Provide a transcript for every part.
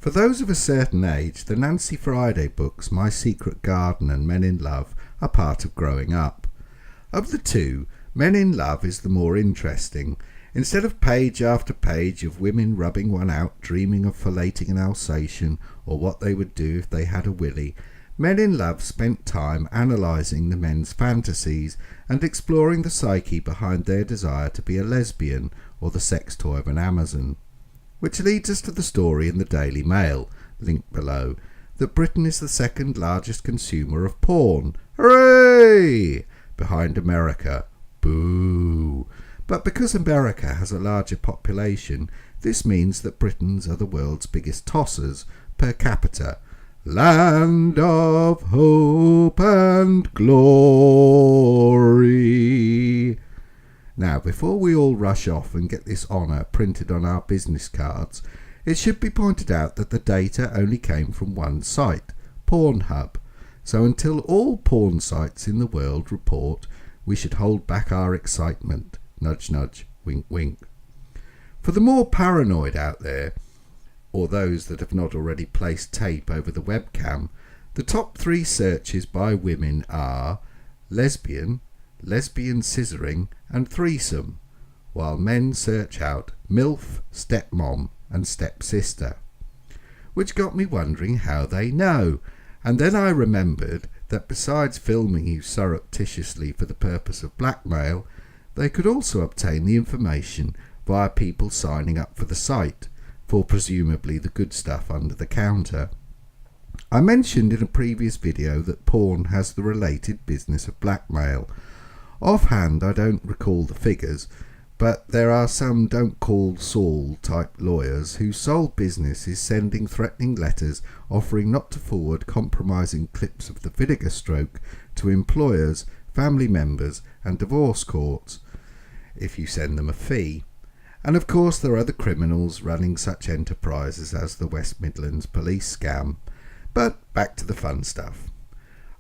For those of a certain age, the Nancy Friday books, My Secret Garden and Men in Love, are part of growing up. Of the two, Men in Love is the more interesting. Instead of page after page of women rubbing one out, dreaming of filleting an Alsatian, or what they would do if they had a willy, Men in Love spent time analysing the men's fantasies and exploring the psyche behind their desire to be a lesbian or the sex toy of an Amazon. Which leads us to the story in the Daily Mail, linked below, that Britain is the second largest consumer of porn. Hooray! Behind America. Boo! But because America has a larger population, this means that Britons are the world's biggest tossers per capita. Land of hope and glory. Now, before we all rush off and get this honour printed on our business cards, it should be pointed out that the data only came from one site, Pornhub. So until all porn sites in the world report, we should hold back our excitement. Nudge, nudge, wink, wink. For the more paranoid out there, or those that have not already placed tape over the webcam, the top 3 searches by women are lesbian, lesbian scissoring and threesome, while men search out MILF, stepmom and stepsister. Which got me wondering how they know, and then I remembered that besides filming you surreptitiously for the purpose of blackmail, they could also obtain the information via people signing up for the site, for presumably the good stuff under the counter. I mentioned in a previous video that porn has the related business of blackmail. Offhand I don't recall the figures, but there are some don't call Saul type lawyers whose sole business is sending threatening letters offering not to forward compromising clips of the vinegar stroke to employers, family members and divorce courts, if you send them a fee. And of course there are the criminals running such enterprises as the West Midlands police scam. But back to the fun stuff.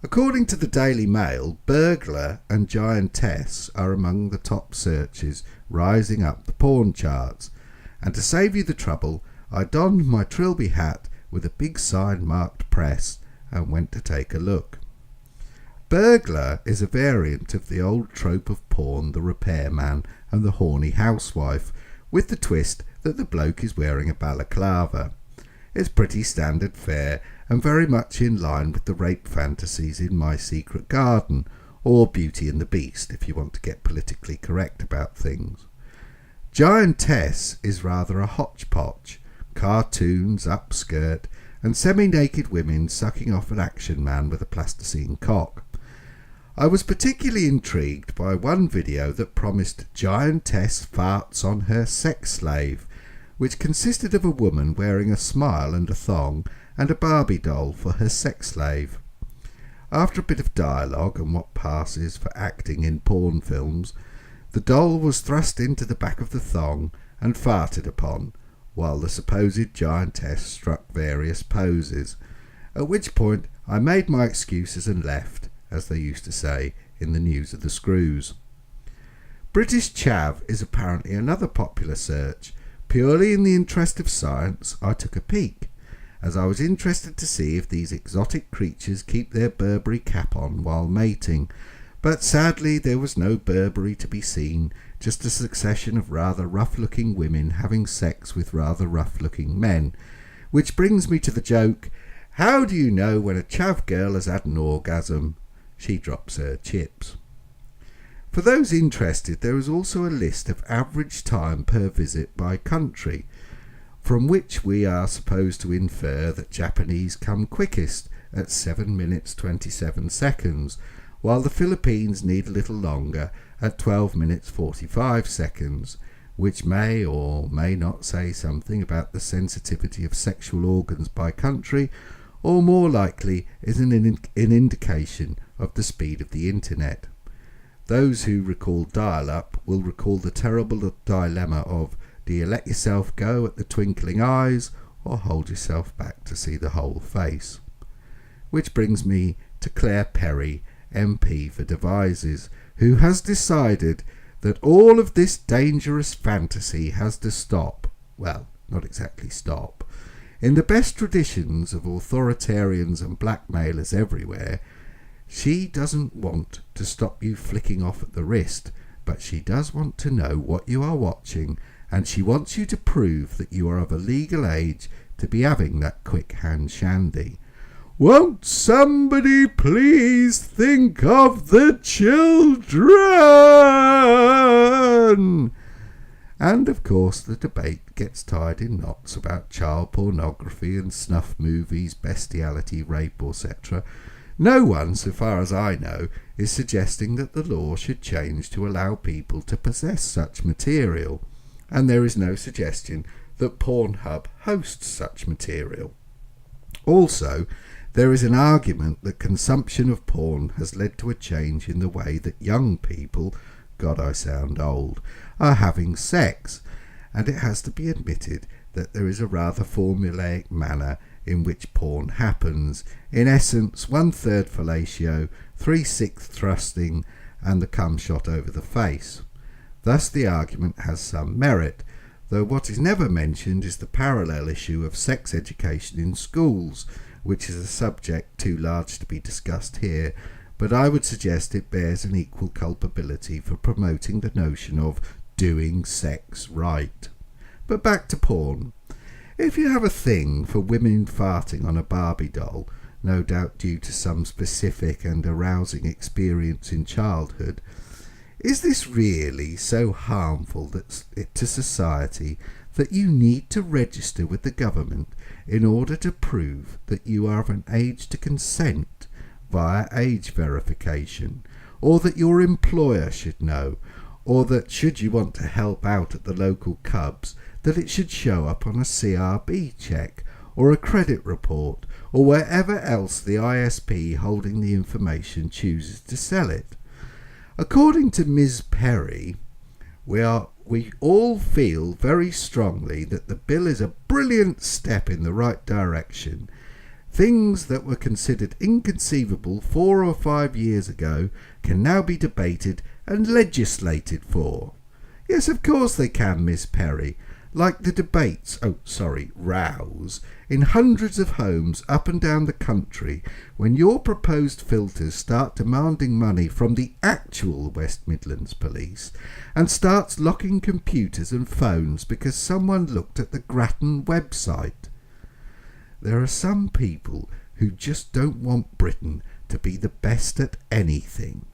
According to the Daily Mail, burglar and giantess are among the top searches rising up the porn charts. And to save you the trouble, I donned my Trilby hat with a big sign marked press and went to take a look. Burglar is a variant of the old trope of porn, the repairman and the horny housewife, with the twist that the bloke is wearing a balaclava. It's pretty standard fare and very much in line with the rape fantasies in My Secret Garden, or Beauty and the Beast if you want to get politically correct about things. Giantess is rather a hodgepodge, cartoons, upskirt and semi-naked women sucking off an action man with a plasticine cock. I was particularly intrigued by one video that promised giantess farts on her sex slave, which consisted of a woman wearing a smile and a thong and a Barbie doll for her sex slave. After a bit of dialogue and what passes for acting in porn films, the doll was thrust into the back of the thong and farted upon, while the supposed giantess struck various poses, at which point I made my excuses and left, as they used to say in the News of the Screws. British chav is apparently another popular search. Purely in the interest of science, I took a peek, as I was interested to see if these exotic creatures keep their Burberry cap on while mating, but sadly there was no Burberry to be seen, just a succession of rather rough-looking women having sex with rather rough-looking men, which brings me to the joke, how do you know when a chav girl has had an orgasm? She drops her chips. For those interested, there is also a list of average time per visit by country, from which we are supposed to infer that Japanese come quickest at 7 minutes 27 seconds, while the Philippines need a little longer at 12 minutes 45 seconds, which may or may not say something about the sensitivity of sexual organs by country, or more likely is an indication of the speed of the internet. Those who recall dial-up will recall the terrible dilemma of, do you let yourself go at the twinkling eyes or hold yourself back to see the whole face? Which brings me to Claire Perry, MP for Devizes, who has decided that all of this dangerous fantasy has to stop. Well, not exactly stop. In the best traditions of authoritarians and blackmailers everywhere, she doesn't want to stop you flicking off at the wrist, but she does want to know what you are watching, and she wants you to prove that you are of a legal age to be having that quick hand shandy. Won't somebody please think of the children? And of course the debate gets tied in knots about child pornography and snuff movies, bestiality, rape, etc. No one, so far as I know, is suggesting that the law should change to allow people to possess such material, and there is no suggestion that Pornhub hosts such material. Also, there is an argument that consumption of porn has led to a change in the way that young people, God I sound old, are having sex, and it has to be admitted that there is a rather formulaic manner in which porn happens. In essence, 1/3 fellatio, 3/6 thrusting, and the cum shot over the face. Thus the argument has some merit, though what is never mentioned is the parallel issue of sex education in schools, which is a subject too large to be discussed here, but I would suggest it bears an equal culpability for promoting the notion of doing sex right. But back to porn. If you have a thing for women farting on a Barbie doll, no doubt due to some specific and arousing experience in childhood, is this really so harmful to society that you need to register with the government in order to prove that you are of an age to consent via age verification, or that your employer should know, or that should you want to help out at the local Cubs, that it should show up on a CRB check or a credit report or wherever else the ISP holding the information chooses to sell it? According to Ms. Perry, we all feel very strongly that the bill is a brilliant step in the right direction. Things that were considered inconceivable 4 or 5 years ago can now be debated and legislated for. Yes, of course they can, Miss Perry. Like the rows, in hundreds of homes up and down the country when your proposed filters start demanding money from the actual West Midlands Police and starts locking computers and phones because someone looked at the Grattan website. There are some people who just don't want Britain to be the best at anything.